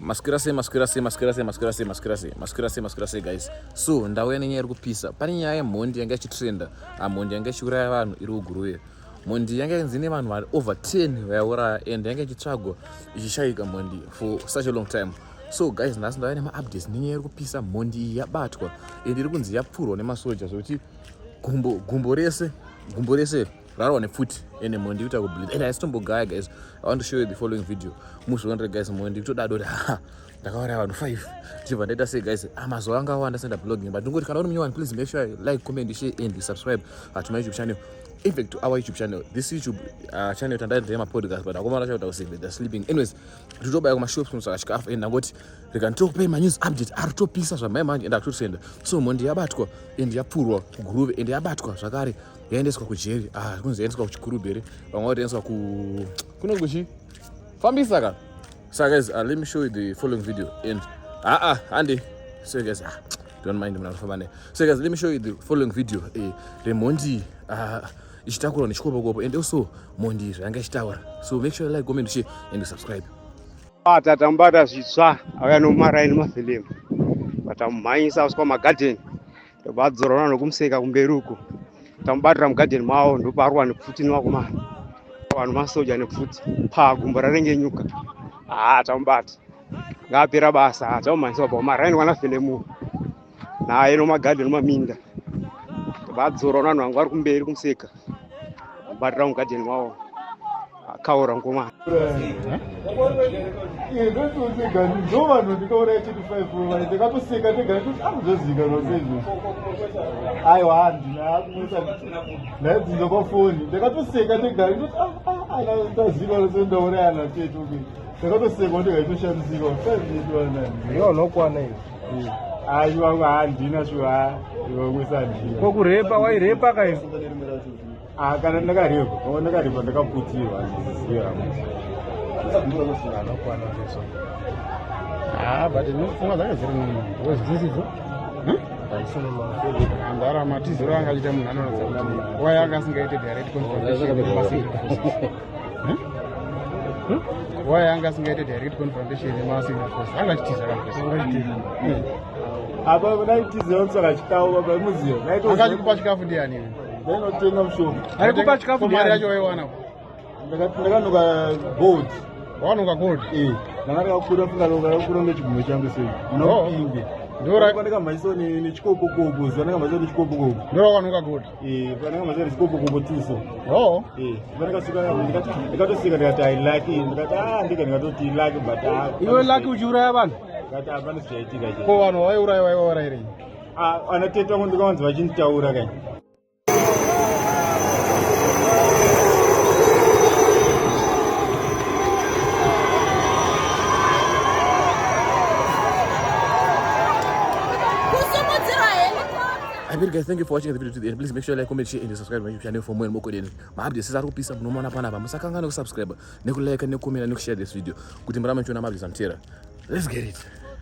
Masquerade guys. So ndauya nenyaya iri kupisa. Pane nyaya yemhondi yanga ichitrenda, mhondi yanga ichiuraya vanhu iri kuGuruve. Mhondi yanga yanzi ine vanhu vari over 10 vaiuraya and yanga ichitsvagwa ichishayika mhondi for such a long time. So guys, nhasi ndauya nema-updates nenyaya iri kupisa. Mhondi iyi yabatwa and iri kunzi yapfurwa nemasoja zvokuti gumbo rese rarwa nepfuti ene mhondi ikuita kubleed. And haisitombogaya guys. I want to show you the following video. Muzviona guys, mhondi kutodado kuti ndakauraya vanhu 5 tichibva ndaita sei guys. Mazuva anga awanda senda blogging, but ndingoti kana uri munyowani, please make sure you like, comment, share and subscribe to my YouTube channel. In fact, to our YouTube channel. This YouTube channel tandaita my podcast, but akomana chaita usiku they're sleeping. Anyways, totobaya kumashops kunosaka chikafu and ndangoti rekanitokupai news update aritopisa zvamai manje and akutosenda. So mhondi yabatwa and yapfurwa kuGuruve and yabatwa zvakare yaendeswa kujeri. Kunzi yaendeswa kuchikurubhere, vamwe vatoendeswa kunokuchi fambisa ka. So guys, let me show you the following video and Andy. So guys, don't mind me. So guys, let me show you the following video. Mhondi ichitakurwa nechikopo and also mhondi zvanga ichitaura. So make sure you like, comment, share and subscribe. Tatambata zvitsva auya nomaraini mafilimu vatamumhanyisa uswa magadheni ndobadzorana nokumuseka kumberi uko tamubatira mugadheni mavo ndoparwa nepfuti nevakomana vanhu masoja nepfuti gumbo rarengenyuka. Tamubata ngapera basa tamumhanyisa pamaraini vanafilimu naye nomagadheni maminda ndobadzorana vanhu vangu vari kumberi kumuseka mubatira mugadheni mavo akaura mukomana. Kokurepa wairepa kai Kana ndakaripa ndakaputirwa but ndinofunga dzanga dziri wezvisidzo andara matiziro anga achiita munhu anoratidza kuti waya anga asingaite direct confrontation waya anga asingaite direct confrontation nemasingle force anga achitiza apa naitizewo saka chikawo baba muziyo angachikupa chikafu ndiani ndainotenga mushonga arikupa chikafu mari yacho waiwana ndakanuka gold. Wanuka gold? Ndakakura funga nechigumwe changu sei nopinge ndakamaiswa nechikopokopo zvanakamaiswa nechikopokopo ndowanuka gold. Ndakamaiswa nechikopokopo tuso ndikatosika ndikati ailaki ndikati ndikatoti ilaki but iwe laki uchiuraya vanhu ndikati hapana zvichaitika ko vanhu vaiurayirei anatete vangu ndikavanzi vachinditaura kai. Guys, thank you for watching the video to the end. Please make sure you like, comment, share and subscribe to my YouTube channel for more and more content. Ma-updates ari kupisa munomona panapa. Musakangana kusubscribe, nekulike, nekomenta, nekushare this video. Kuti murame chona ma-updates antera. Let's get it.